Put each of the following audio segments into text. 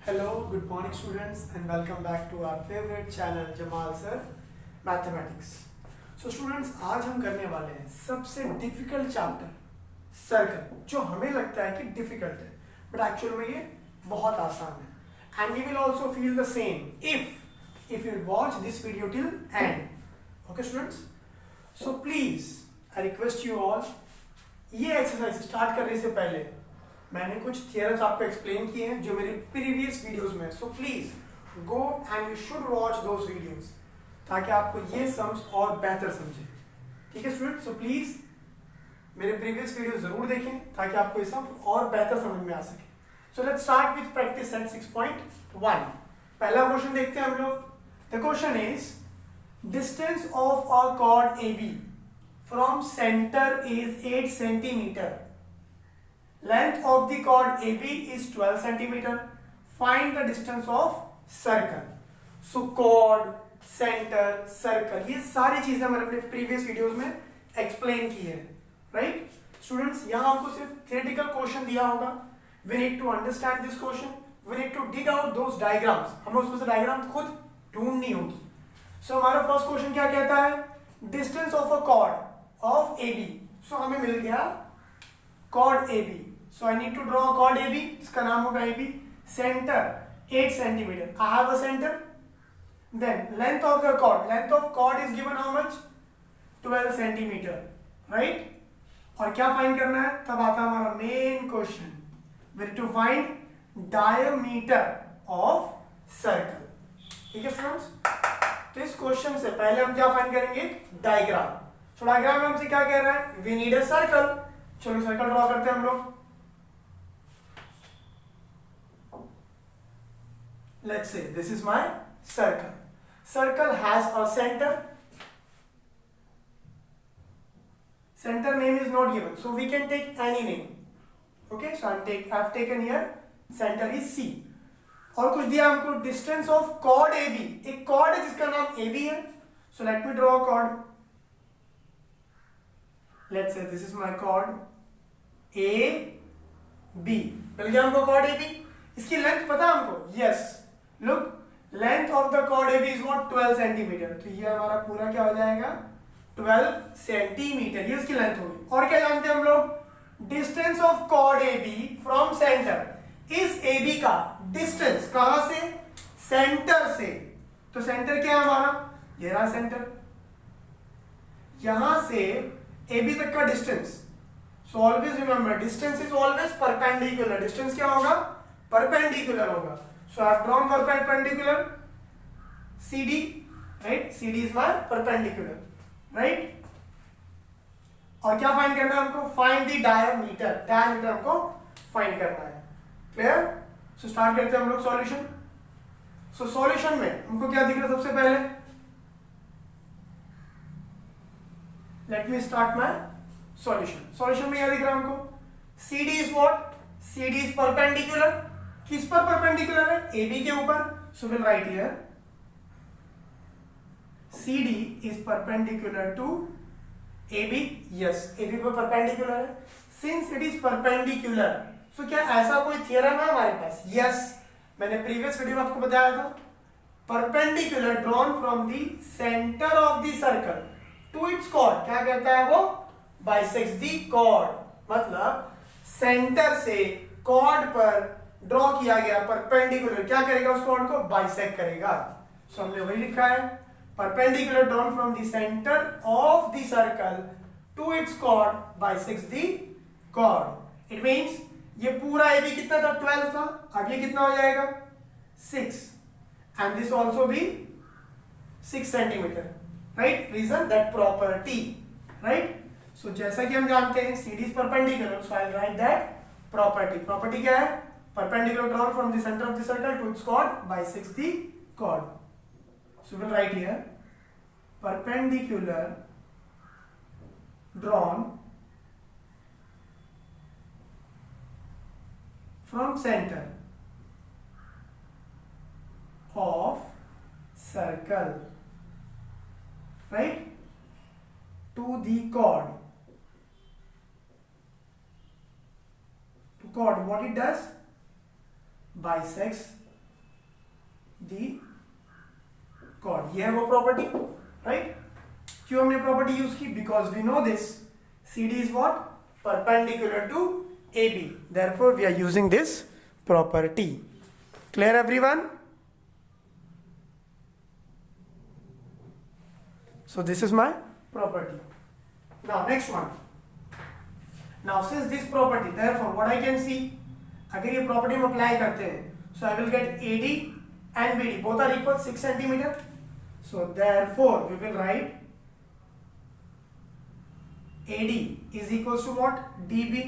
Hello, good morning students and welcome back to our favorite channel Jamal Sir Mathematics. So students, आज हम करने वाले हैं सबसे डिफिकल्ट चैप्टर सर्कल, जो हमें लगता है कि डिफिकल्ट है बट एक्चुअल में ये बहुत आसान है and we will also feel the same if you watch this video till end. Okay students, so please I request you all, ये एक्सरसाइज स्टार्ट करने से पहले मैंने कुछ थियरम्स आपको एक्सप्लेन किए हैं जो मेरे प्रीवियस वीडियोस में, so please go and you should watch those videos ताकि आपको ये सम्स और बेहतर समझे. ठीक है स्टूडेंट, सो प्लीज मेरे प्रीवियस वीडियो जरूर देखें ताकि आपको ये सम और बेहतर समझ में आ सके. So let's start with practice set 6.1. पहला क्वेश्चन देखते हैं हम लोग. The question is distance of a cord AB from centre is 8 centimetre. Length of the chord AB is 12 centimeter. Find the distance of circle. So chord, center, circle, ये सारी चीजें मैंने अपने previous videos में explain की है, right? Students, यहाँ हमको सिर्फ theoretical question दिया होगा. We need to understand this question. We need to dig out those diagrams. हमें उसमें से diagram खुद ढूंढनी होगी. So हमारा first question क्या कहता है? Distance of a chord of AB. So हमें मिल गया chord AB. So I need to draw a chord AB. इसका नाम होगा AB. Center 8 centimeter. I have a center. Then length of the chord. Length of chord is given how much? 12 centimeter. Right? और क्या find करना है? तब आता है हमारा main question. We need to find diameter of circle. ठीक है स्टूडेंट्स? तो इस क्वेश्चन से पहले हम क्या फाइंड करेंगे? डायग्राम. तो डायग्राम में हमसे क्या कह रहा है? We need a circle. चलो सर्कल ड्रॉ करते हैं हम लोग. Let's say this is my circle. Circle has a center. Center name is not given, so we can take any name. Okay, so I've taken here center is C. और कुछ दिया हमको distance of chord AB. एक chord है जिसका नाम AB है. So let me draw a chord. Let's say this is my chord AB. मिल गया हमको chord AB. इसकी लेंथ पता है हमको? Yes. Look, length of the chord AB is what? 12 centimeter. तो ये हमारा पूरा क्या हो जाएगा? 12 centimeter. ये उसकी लेंथ होगी. और क्या जानते हैं हम लोग? Distance of chord AB from center. इस AB का distance कहां से? Center से. तो center क्या है हमारा? ये रहा center. यहां से AB तक का distance. So always remember, distance is always perpendicular. Distance क्या होगा? Perpendicular होगा. So I have drawn perpendicular CD, right? CD is my perpendicular, right? और क्या फाइंड करना है हमको? Find the diameter. Diameter हमको फाइंड करना है. Clear? So स्टार्ट करते हैं हम लोग सॉल्यूशन. So सॉल्यूशन में हमको क्या दिख रहा है सबसे पहले? Let me start my solution. Solution में क्या दिख रहा है हमको? CD is what? CD is perpendicular. किस पर परपेंडिकुलर है? AB के ऊपर. So we'll write here CD is perpendicular to AB. Yes, AB पर परपेंडिकुलर है. Since it is perpendicular, so क्या ऐसा कोई थ्योरम है हमारे पास? Yes, मैंने प्रीवियस वीडियो में आपको बताया था. Perpendicular drawn from the center of the circle to its chord. क्या कहता है वो? Bisects the chord. मतलब सेंटर से chord पर ड्रॉ किया गया परपेंडिकुलर क्या करेगा? उस कॉर्ड को बाइसेक्ट करेगा. सो हमने वही लिखा है, perpendicular drawn from the centre of the circle to its chord bisects the chord. It means ये पूरा AB कितना था? 12 था. अब ये कितना हो जाएगा? 6. And this also be 6 centimetre. Right? Reason that property. Right? So जैसा कि हम जानते हैं CD is perpendicular, so I will write that property. Property क्या है? Perpendicular drawn from the center of the circle to its chord bisects the chord. So we'll write here perpendicular drawn from center of circle, right, to the chord. To chord, what it does? Bisects the chord. ये है वो property, right. क्यों हमने property use की? Because we know this CD is what? Perpendicular to AB. Therefore, we are using this property. Clear, everyone? So this is my property. Now next one. Now since this property, therefore what I can see, अगर ये property हम apply करते हैं, so I will get AD and BD both are equal 6 centimeter. So therefore we will write AD is equals to what? DB,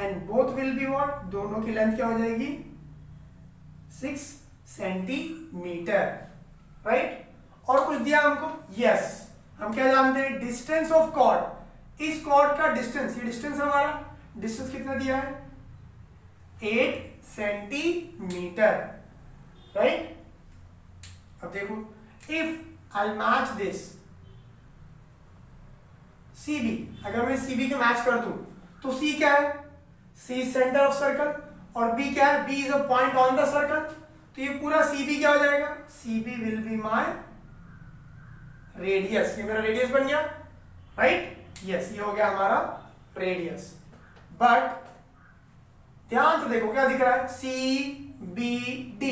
and both will be what? दोनों की length क्या हो जाएगी? 6 सेंटीमीटर, राइट। और कुछ दिया हमको? यस, हम क्या जानते हैं? Distance of chord. इस कॉर्ड का डिस्टेंस, ये डिस्टेंस हमारा डिस्टेंस कितना दिया है? 8 सेंटीमीटर, राइट। अब देखो, if I match this CB, अगर मैं CB को मैच कर दूं तो C क्या है? C is centre of circle, और B क्या है? B is a point on the circle. तो ये पूरा CB क्या हो जाएगा? CB will be my radius. ये मेरा रेडियस बन गया, राइट। यस, ये हो गया हमारा रेडियस। बट ध्यान से देखो क्या दिख रहा है? CBD,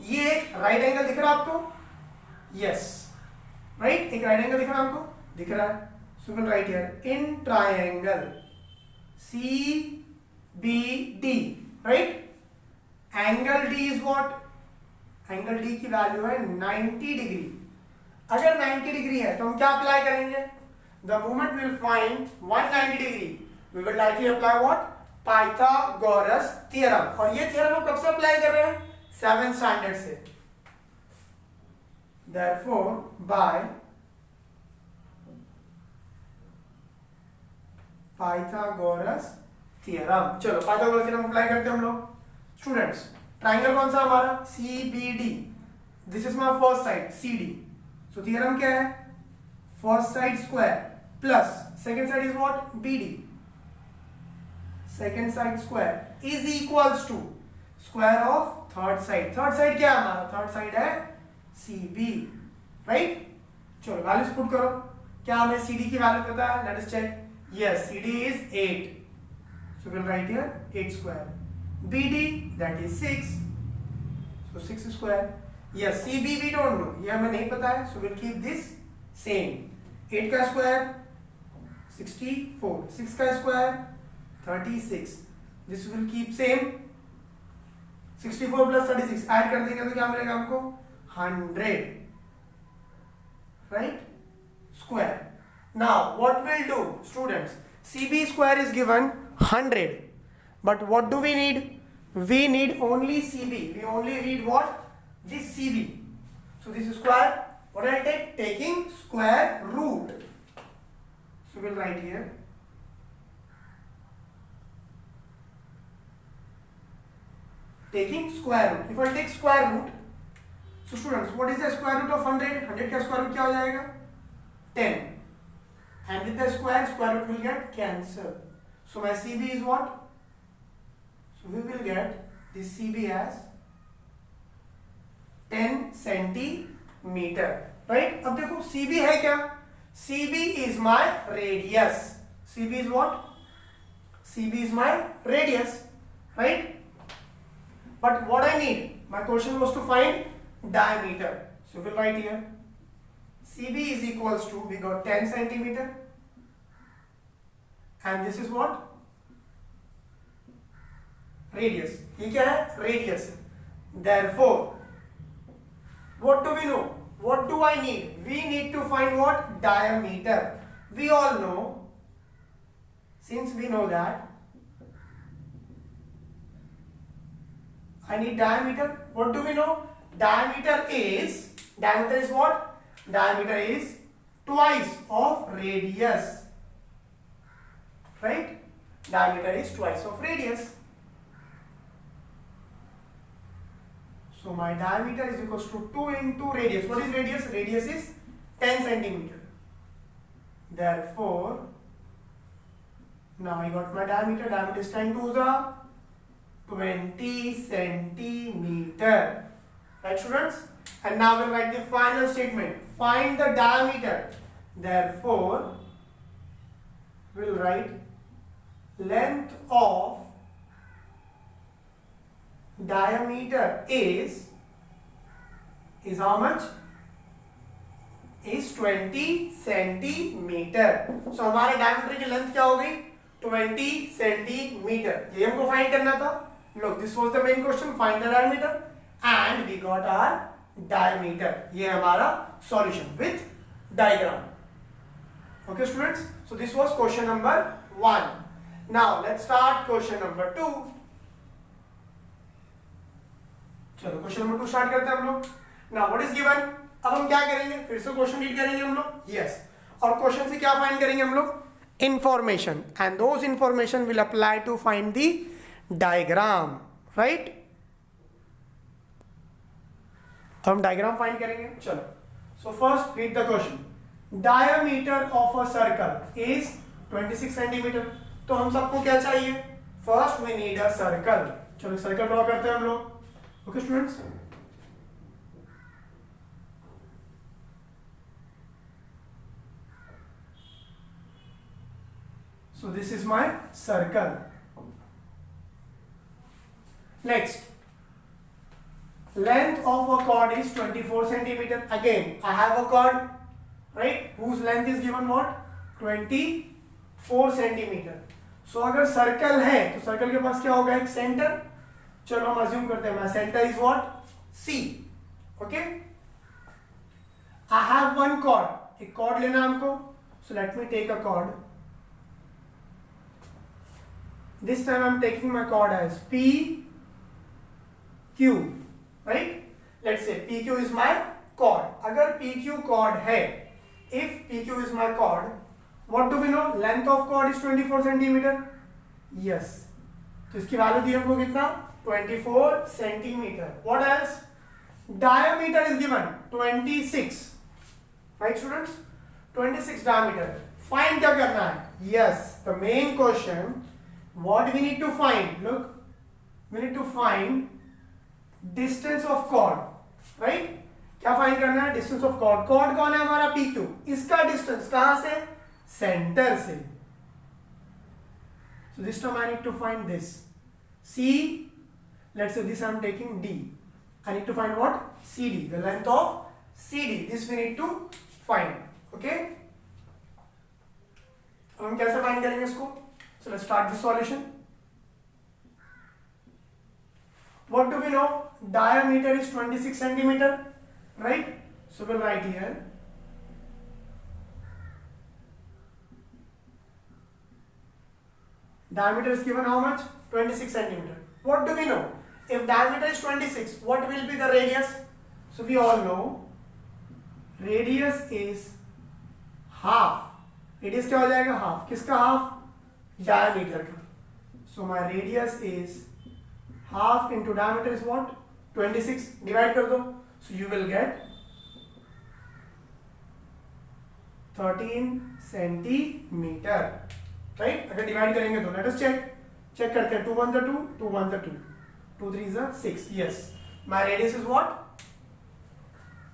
ये एक राइट एंगल दिख रहा है आपको? यस, राइट, एक राइट एंगल दिख रहा है आपको? दिख रहा है। So we'll write here in triangle CBD, right? Angle D is what? Angle D की वैल्यू है 90 डिग्री। अगर 90 डिग्री है तो हम क्या अप्लाई करेंगे? The moment we will find 190 degree, we will directly apply what? Pythagoras theorem। और ये theorem हम कब से अप्लाई कर रहे हैं? 7th स्टैंडर्ड से। Therefore, by Pythagoras theorem. चलो पाइथागोरस थ्योरम अप्लाई करते हैं हम लोग। स्टूडेंट्स, ट्रायंगल कौन सा हमारा? CBD। This is my first side CD। So theorem क्या है? First side square plus second side is what? BD। Second side square is equals to square of third side. Third side क्या है हमारा? Third side है CB, right. चलो values put करो। क्या हमें CD की वैल्यू पता है? Let us check. Yes, CD is 8. So we'll write here 8 square. BD, that is 6. So 6 square. Yes, CB we don't know. ये हमें नहीं पता है. So we'll keep this same. 8 का square 64. 6 का square 36. This will keep same. 64 plus 36 add कर देंगे तो क्या मिलेगा हमको? 100. Right? Square. Now what we'll do, students, CB square is given 100, but what do we need? We need only CB. We only need what? This CB. So this is square. What I'll take? Taking square root. So we'll write here taking square root. If I take square root, so students, what is the square root of 100? 100 का square root क्या हो जाएगा? 10. And with the square root will get cancelled. So my CB is what? So we will get this CB as 10 centimeter, right? अब देखो CB है क्या? CB is my radius. CB is what? CB is my radius, right? But what I need? My question was to find diameter. So we'll write here. CB is equals to, we got 10 centimeter, and this is what? Radius. ये क्या है? Radius. Therefore, what do we know? What do I need? We need to find what? Diameter. We all know, since we know that, I need diameter. What do we know? Diameter is what? Diameter is twice of radius, right? Diameter is twice of radius. So my diameter is equals to 2 into radius. What is radius? Radius is 10 centimeter. Therefore, now I got my diameter. Diameter is 10 to the 20 centimeter. right students? And now we'll write the final statement. Find the diameter. Therefore, we'll write length of diameter is how much? Is 20 centimetre. So हमारे diameter की length क्या हो गई? 20 centimetre. ये हमको find करना था. Look, this was the main question. Find the diameter, and we got our diameter. ये हमारा solution with diagram. Okay, students. So this was question number 1. Now let's start question number 2. चलो question number 2 start करते हैं हम लोग. Now what is given? अब हम क्या करेंगे? फिर से क्वेश्चन रीड करेंगे हम लोग. यस. और क्वेश्चन से क्या फाइंड करेंगे हम लोग? Information. And those information will apply to find the diagram. Right. हम डायग्राम फाइंड करेंगे. चलो. So first read the question. Diameter of a circle is 26 centimetre. तो हम सबको क्या चाहिए? First we need a circle. चलो सर्कल ड्रॉ करते हैं हम लोग. Okay students. So this is my circle. Next, length of a chord is 24 centimeter. Again, I have a chord, right, whose length is given what? 24 centimeter. So अगर circle है तो circle के पास क्या होगा? एक center. चलो हम assume करते हैं. My center is what? C. Okay. I have one chord. एक chord लेना हमको. So let me take a chord. This time I am taking my chord as P, Q, right? Let's say PQ is my chord. अगर PQ chord है, if PQ is my chord, what do we know? Length of chord is 24 centimeter. Yes. तो इसकी value दी हमको कितना? 24 centimeter. What else? Diameter is given 26. Right, students? 26 diameter. Find क्या करना है? Yes. The main question. What we need to find? Look, we need to find distance of chord, right? क्या find करना है? Distance of chord. Chord कौन है हमारा? PQ. इसका distance कहाँ से? Center से. So this time I need to find this. C. Let's say this I am taking D. I need to find what? CD. The length of CD. This we need to find. Okay? अब हम कैसे find करेंगे इसको? So let's start the solution. What do we know? Diameter is 26 centimeter, right? So we'll write here. Diameter is given how much? 26 centimeter. What do we know? If diameter is 26, what will be the radius? So we all know radius is half. Radius क्या हो जाएगा? Half. किसका half? Diameter का. So my radius is half into diameter is what? 26. Divide कर दो. So you will get 13 centimeter. Right? अगर divide करेंगे तो let us check. Check करते हैं. 2 1 2, 2 1 2, 2 3 6. Yes. My radius is what?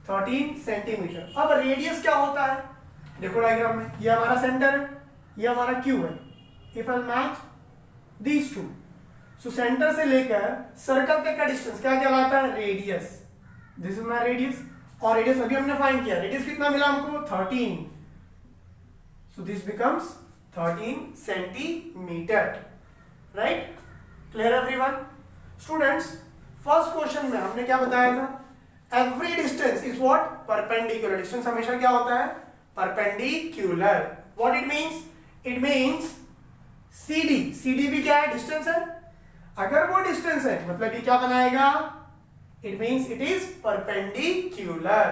13 centimeter. अब radius क्या होता है? देखो डायग्राम में. ये हमारा सेंटर है. ये हमारा Q है. If I match these two, so center से लेकर सर्कल तक का डिस्टेंस क्या कहलाता है? Radius. This is my radius. और रेडियस अभी हमने फाइंड किया. रेडियस कितना मिला हमको? 13. So this becomes 13 centimetre. Right? Clear everyone? Students, first question में हमने क्या बताया था? Every distance is what? Perpendicular. Distance हमेशा क्या होता है? Perpendicular. What it means? It means CD. CD भी क्या है? डिस्टेंस है. अगर वो डिस्टेंस है मतलब ये क्या बनाएगा? It means it is perpendicular.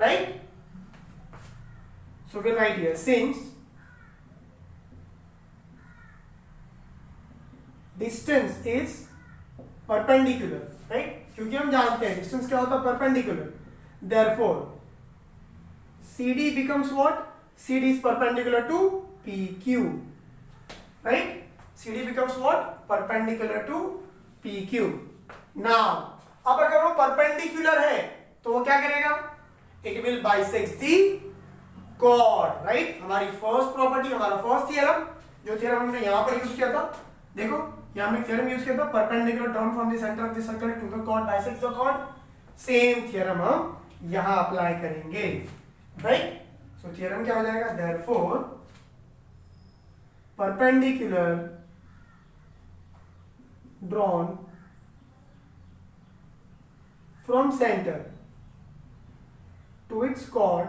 Right? So will write here since distance is perpendicular. Right? क्योंकि हम जानते हैं डिस्टेंस क्या होता है? Perpendicular. Therefore CD becomes what? CD is perpendicular to PQ. Right? CD becomes what? Perpendicular to PQ. Now, अब अगर वो परपेंडिकुलर है तो वो क्या करेगा, it will bisect the chord, right. हमारी फर्स्ट प्रॉपर्टी, हमारा फर्स्ट थ्योरम, जो थ्योरम हमने यहां पर यूज किया था, देखो यहां में थ्योरम यूज किया था, perpendicular drawn from the centre of the circle to the chord bisects the chord. Same theorem हम यहां अप्लाई करेंगे, राइट। सो थ्योरम क्या हो जाएगा, therefore perpendicular drawn from centre to its chord,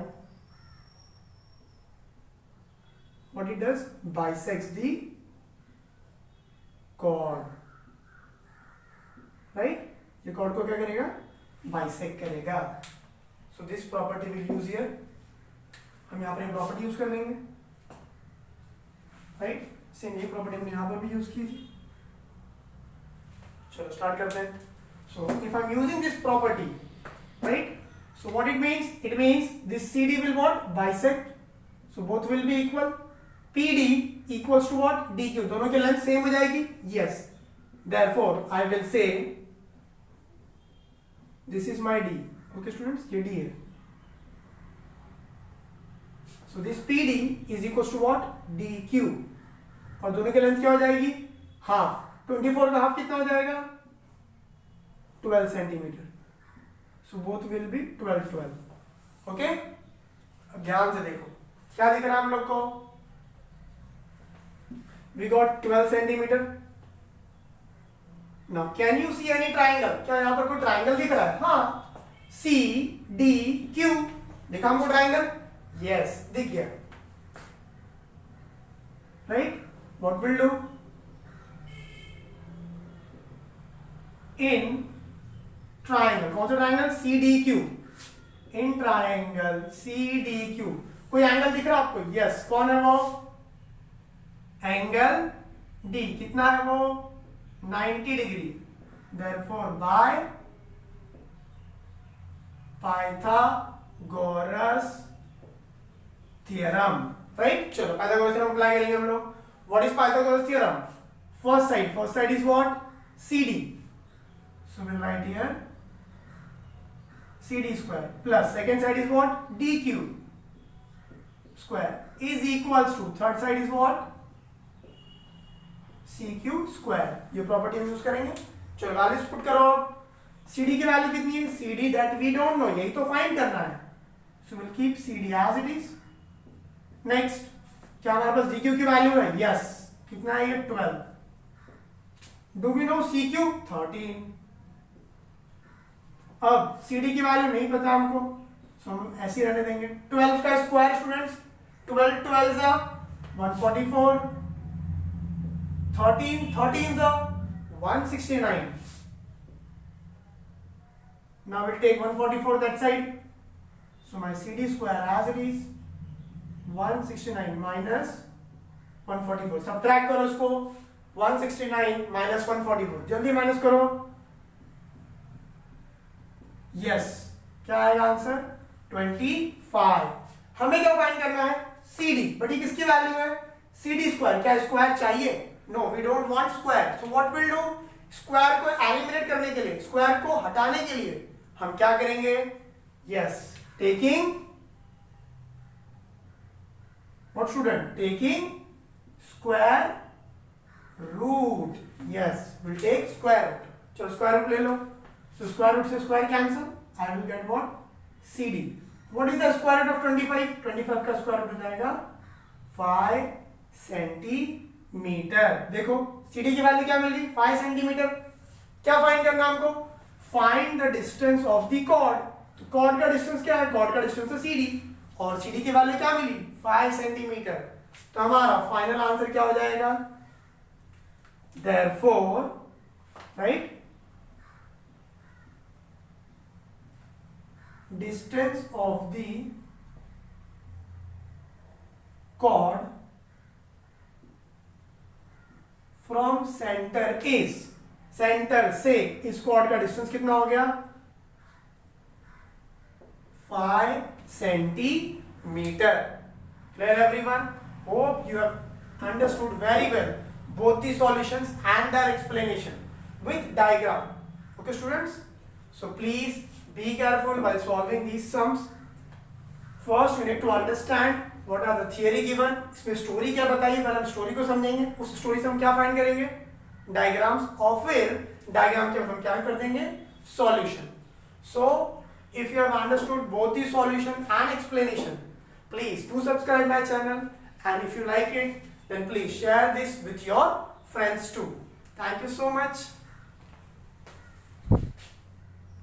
what it does, bisects the chord, right। ये chord को क्या करेगा, bisect करेगा। so this property will use here, हम यहाँ पर ये प्रॉपर्टी यूज कर लेंगे, राइट। सेम ये प्रॉपर्टी हमने यहाँ पर भी यूज की थी। चलो स्टार्ट करते हैं। so if I'm using this property, right, so what it means, it means this CD will what, bisect, so both will be equal, PD equals to what, DQ, दोनों के लेंथ सेम हो जाएगी, yes, therefore I will say this is my D, okay students, ये D है, so this PD is equals to what, DQ, और दोनों के length क्या हो जाएगी, हाफ, 24 का हाफ कितना हो जाएगा, 12 centimetre. So both will be 12 12, okay। अब ध्यान से देखो क्या दिख रहा है हम लोग को, we got 12 centimetre. now can you see any triangle, क्या यहाँ पर कोई ट्राइंगल दिख रहा है, हाँ, C D Q दिखा हमको ट्राइंगल, yes दिख गया, right। what will do, in triangle, कौन सा triangle, C D Q, in triangle C D Q कोई एंगल दिख रहा है आपको, यस, कौन है वो, एंगल डी, कितना है वो, 90 degree, therefore by Pythagoras theorem, right. चलो पाइथागोरस थ्योरम अप्लाई करेंगे हम लोग। What is Pythagoras theorem, first side is what, C D, so we'll write here CD square plus second side is what, DQ square is equals to third side is what, CQ square। ये property हम use करेंगे। चलो values put करो, CD की value कितनी है, CD that we don't know, यही तो फाइंड करना है, so we'll keep CD as it is। Next, क्या हमारे पास DQ की वैल्यू है, यस, कितना है ये, 12। Do we know CQ, 13। अब CD की वैल्यू नहीं पता हमको, सो हम ऐसे रहने देंगे। 12 का स्क्वायर स्टूडेंट्स, 12 12 जा 144, 13 जा 169। now we'll take 144 that side, so my CD square as it is 169 minus 144, subtract करो इसको, 169 minus 144, जल्दी माइनस करो, यस, क्या आएगा आंसर, 25। हमें क्या फाइंड करना है, CD, बट ये किसकी वैल्यू है, CD स्क्वायर। क्या स्क्वायर चाहिए, no we don't want square, so what will do, square को एलिमिनेट करने के लिए, स्क्वायर को हटाने के लिए हम क्या करेंगे, yes, taking what student, taking square root, yes, will take square root. चलो स्क्वायर रूट ले लो, so square root से square cancel, I will get what, CD। what is the square root of 25, 25 का square root हो जाएगा 5 centimetre. देखो CD की value क्या मिल गई, 5 सेंटीमीटर। क्या फाइंड करना हमको, find the distance of the chord. तो कॉर्ड का डिस्टेंस क्या है, कॉर्ड का डिस्टेंस है CD, और CD की वैल्यू क्या मिली, 5 सेंटीमीटर। तो हमारा फाइनल आंसर क्या हो जाएगा, therefore, right, distance of the chord from center is, centre से इस कॉर्ड का डिस्टेंस कितना हो गया, 5 centimetre. Clear everyone? Hope you have understood very well both the solutions and their explanation with diagram. Okay students? So please be careful while solving these sums. First you need to understand what are the theory given. इसमें story क्या बताइए, पहले हम story को समझेंगे, उस story से हम क्या फाइंड करेंगे, डायग्राम्स, और फिर डायग्राम के हम क्या कर देंगे, solution. So if you have understood both the solution and explanation, please do subscribe my channel, and if you like it then please share this with your friends too. Thank you so much.